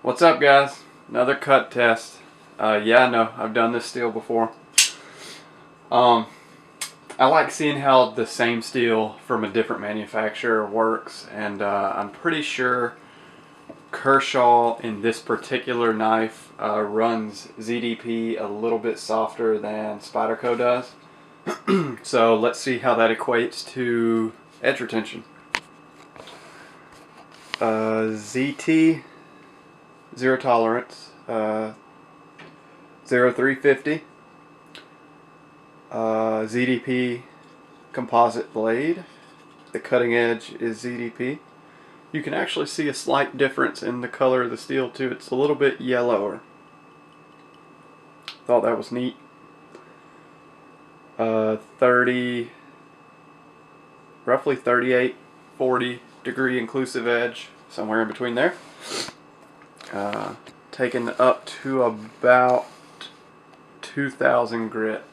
What's up, guys? Another cut test. Yeah, I know, I've done this steel before. I like seeing how the same steel from a different manufacturer works, and I'm pretty sure Kershaw in this particular knife runs ZDP a little bit softer than Spyderco does. So let's see how that equates to edge retention. ZT, zero tolerance, 0350, ZDP composite blade. The cutting edge is ZDP. You can actually see a slight difference in the color of the steel too. It's a little bit yellower. Thought that was neat. 30, roughly 38, 40 degree inclusive edge, somewhere in between there. Taken up to about 2000 grit,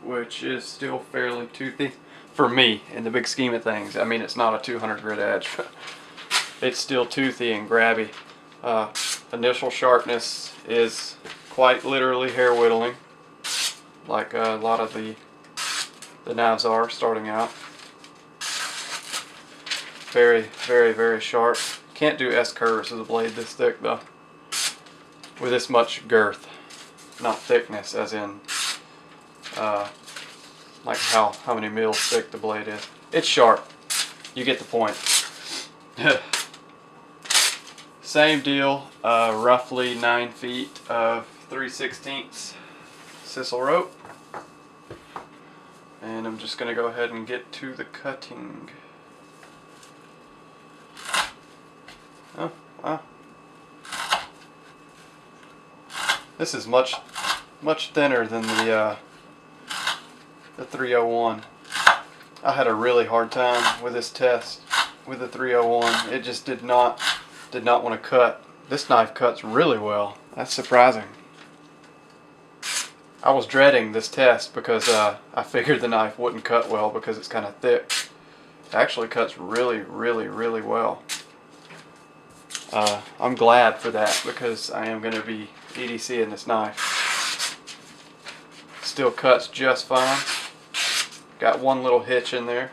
which is still fairly toothy for me in the big scheme of things. I mean, it's not a 200 grit edge, but it's still toothy and grabby. Initial sharpness is quite literally hair whittling, like a lot of the knives are starting out. Very, very, very sharp. Can't do S curves with a blade this thick though, with this much girth, not thickness as in like how many mils thick the blade is. It's sharp. You get the point. Same deal, roughly 9 feet of 3/16 sisal rope. And I'm just going to go ahead and get to the cutting. Oh, wow. This is much thinner than the 301. I had a really hard time with this test with the 301. It just did not want to cut. This knife cuts really well. That's surprising. I was dreading this test because I figured the knife wouldn't cut well because it's kind of thick. It actually cuts really, really, really well. I'm glad for that because I am going to be EDCing this knife. Still cuts just fine. Got one little hitch in there,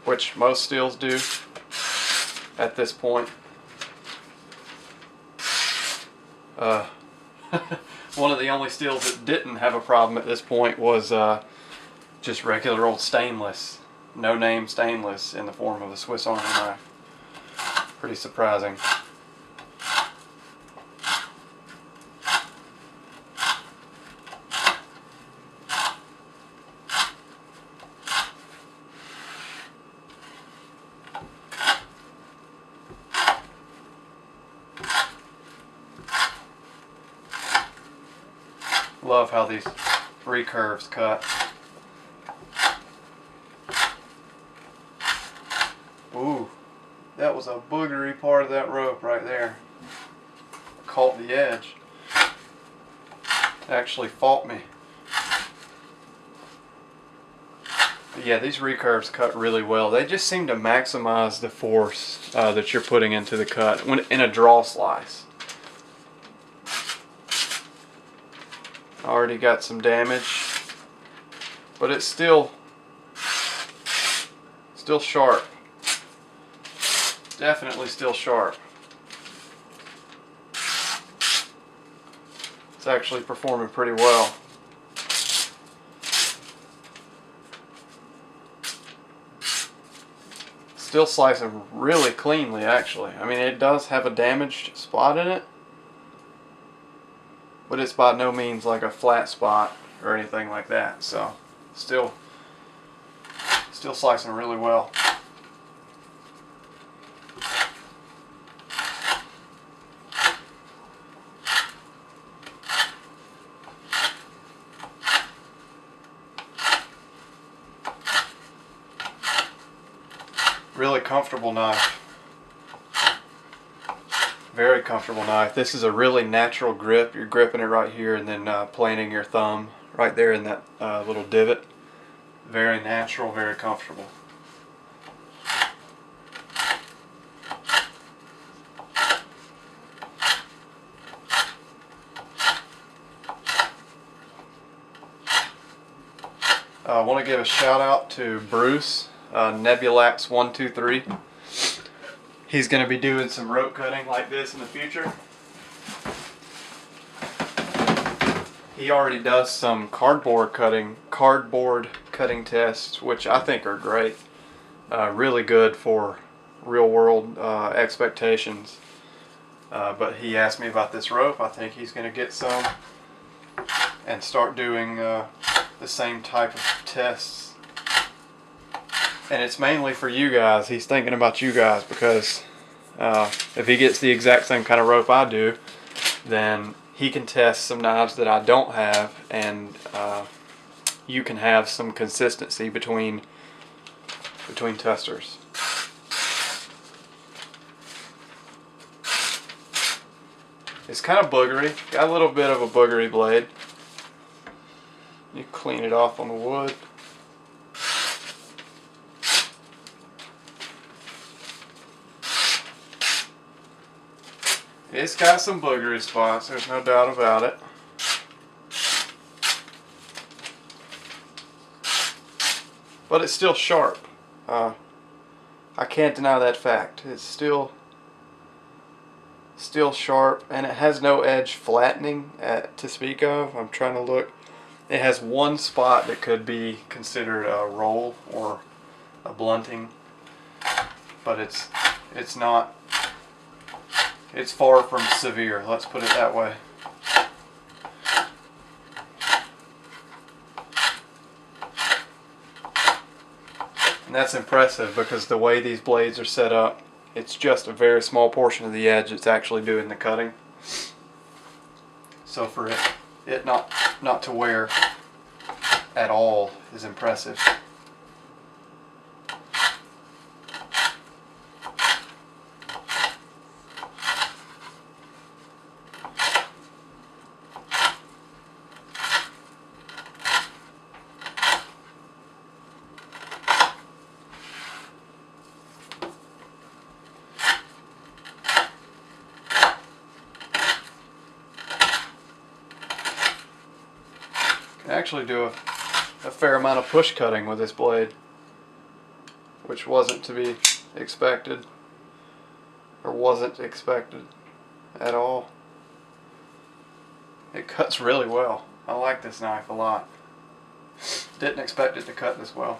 which most steels do at this point. One of the only steels that didn't have a problem at this point was just regular old stainless, no name stainless in the form of a Swiss Army knife. Pretty surprising. Love how these recurves cut. Ooh, that was a boogery part of that rope right there. Caught the edge. Actually fought me. But yeah, these recurves cut really well. They just seem to maximize the force that you're putting into the cut when in a draw slice. Already got some damage, but it's still sharp. Definitely still sharp. It's actually performing pretty well. Still slicing really cleanly, actually. I mean, it does have a damaged spot in it, but it's by no means like a flat spot or anything like that. So still slicing really well. Really comfortable knife. Very comfortable knife. This is a really natural grip. You're gripping it right here and then planting your thumb right there in that little divot. Very natural, very comfortable. I want to give a shout out to Bruce, Nebulax123. He's going to be doing some rope cutting like this in the future. He already does some cardboard cutting tests, which I think are great. Really good for real world expectations. But he asked me about this rope. I think he's going to get some and start doing the same type of tests. And it's mainly for you guys. He's thinking about you guys because if he gets the exact same kind of rope I do, then he can test some knives that I don't have, and you can have some consistency between testers. It's kind of boogery. Got a little bit of a boogery blade. You clean it off on the wood. It's got some boogery spots, there's no doubt about it. But it's still sharp. I can't deny that fact. It's still sharp, and it has no edge flattening to speak of. I'm trying to look. It has one spot that could be considered a roll or a blunting, but it's not. It's far from severe, let's put it that way. And that's impressive because the way these blades are set up, it's just a very small portion of the edge that's actually doing the cutting. So for it not to wear at all is impressive. Can actually do a fair amount of push cutting with this blade, which wasn't to be expected, or wasn't expected at all. It cuts really well. I like this knife a lot. Didn't expect it to cut this well.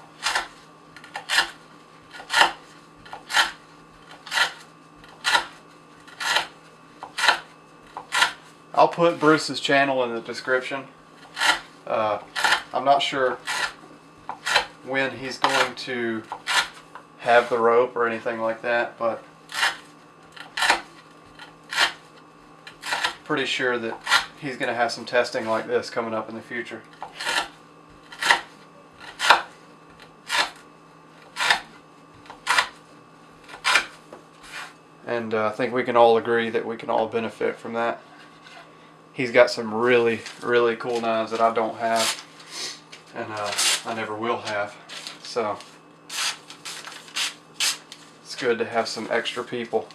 I'll put Bruce's channel in the description. I'm not sure when he's going to have the rope or anything like that, but pretty sure that he's going to have some testing like this coming up in the future. And I think we can all agree that we can all benefit from that. He's got some really, really cool knives that I don't have, and I never will have. So it's good to have some extra people.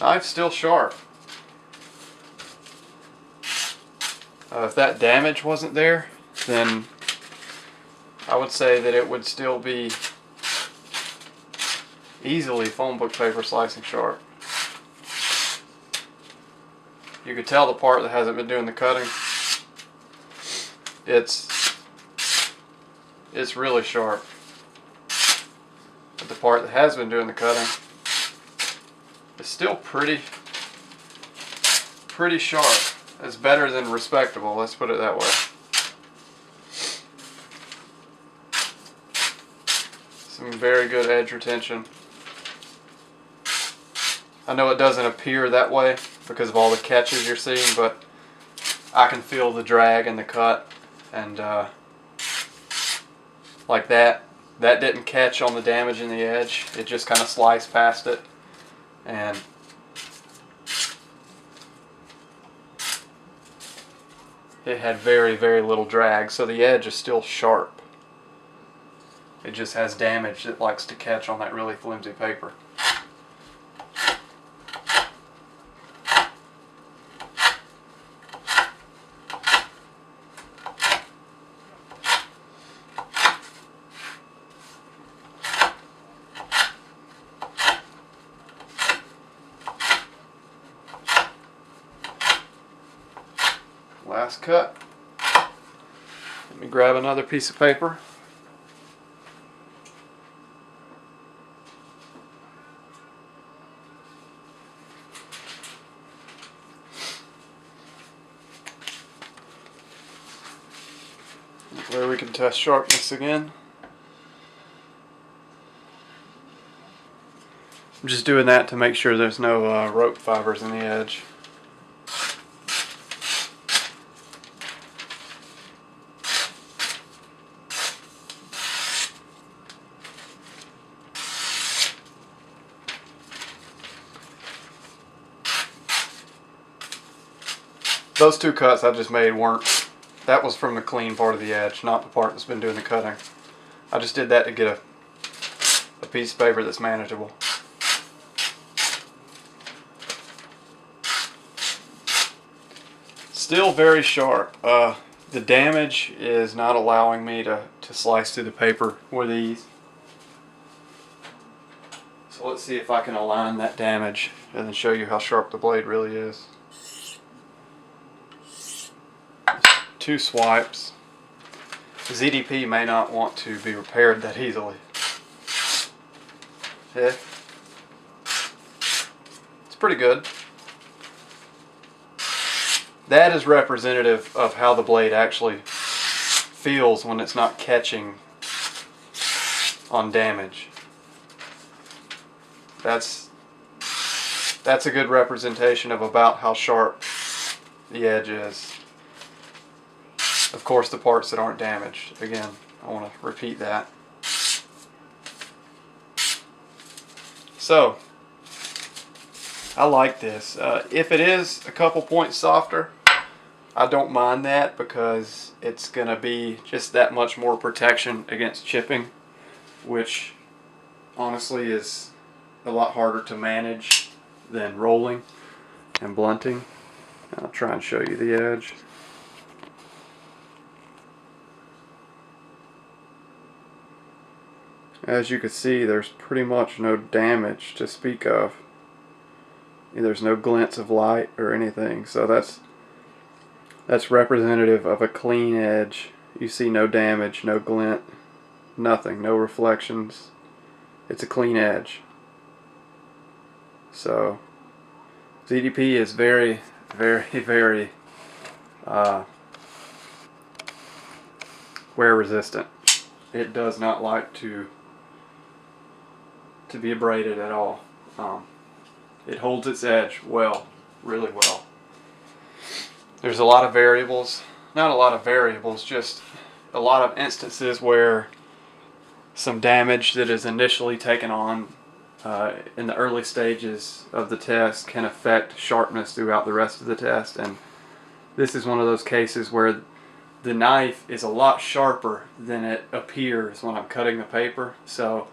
Knife's still sharp. If that damage wasn't there, then I would say that it would still be easily phone book paper slicing sharp. You could tell the part that hasn't been doing the cutting. It's really sharp. But the part that has been doing the cutting is still pretty sharp. It's better than respectable, let's put it that way. Some very good edge retention. I know it doesn't appear that way because of all the catches you're seeing, but I can feel the drag and the cut, and like that didn't catch on the damage in the edge. It just kind of sliced past it, and it had very, very little drag, so the edge is still sharp. It just has damage that likes to catch on that really flimsy paper. last cut. Let me grab another piece of paper. Where we can test sharpness again. I'm just doing that to make sure there's no rope fibers in the edge. Those two cuts I just made weren't, that was from the clean part of the edge, not the part that's been doing the cutting. I just did that to get a piece of paper that's manageable. Still very sharp. The damage is not allowing me to slice through the paper with ease. So let's see if I can align that damage and then show you how sharp the blade really is. 2 swipes. ZDP may not want to be repaired that easily. Yeah. It's pretty good. That is representative of how the blade actually feels when it's not catching on damage. That's a good representation of about how sharp the edge is. Of course, the parts that aren't damaged. Again, I want to repeat that. So, I like this. If it is a couple points softer, I don't mind that because it's going to be just that much more protection against chipping, which honestly is a lot harder to manage than rolling and blunting. I'll try and show you the edge. As you can see, there's pretty much no damage to speak of. There's no glints of light or anything, so that's representative of a clean edge. You see no damage, no glint, nothing, no reflections. It's a clean edge. So ZDP is very, very, very wear resistant. It does not like to be abraded at all. It holds its edge well, really well. There's a lot of variables, not a lot of variables, just a lot of instances where some damage that is initially taken on in the early stages of the test can affect sharpness throughout the rest of the test, and this is one of those cases where the knife is a lot sharper than it appears when I'm cutting the paper. So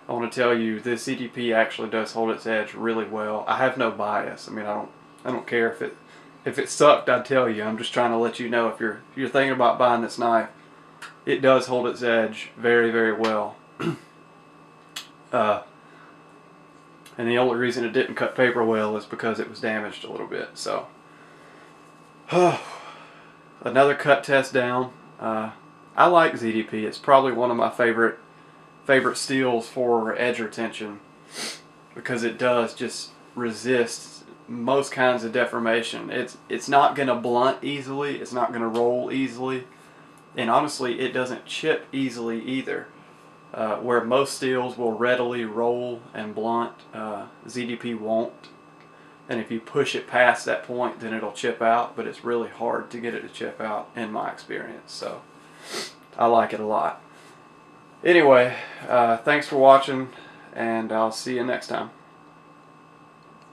I want to tell you, this ZDP actually does hold its edge really well. I have no bias. I mean, I don't care if it sucked. I'd tell you. I'm just trying to let you know, if you're thinking about buying this knife, it does hold its edge very, very well. And the only reason it didn't cut paper well is because it was damaged a little bit. So another cut test down. I like ZDP. It's probably one of my favorite steels for edge retention because it does just resist most kinds of deformation. It's not going to blunt easily. It's not going to roll easily. And honestly, it doesn't chip easily either. Where most steels will readily roll and blunt, ZDP won't. And if you push it past that point, then it'll chip out, but it's really hard to get it to chip out in my experience. So I like it a lot. Anyway, thanks for watching, and I'll see you next time.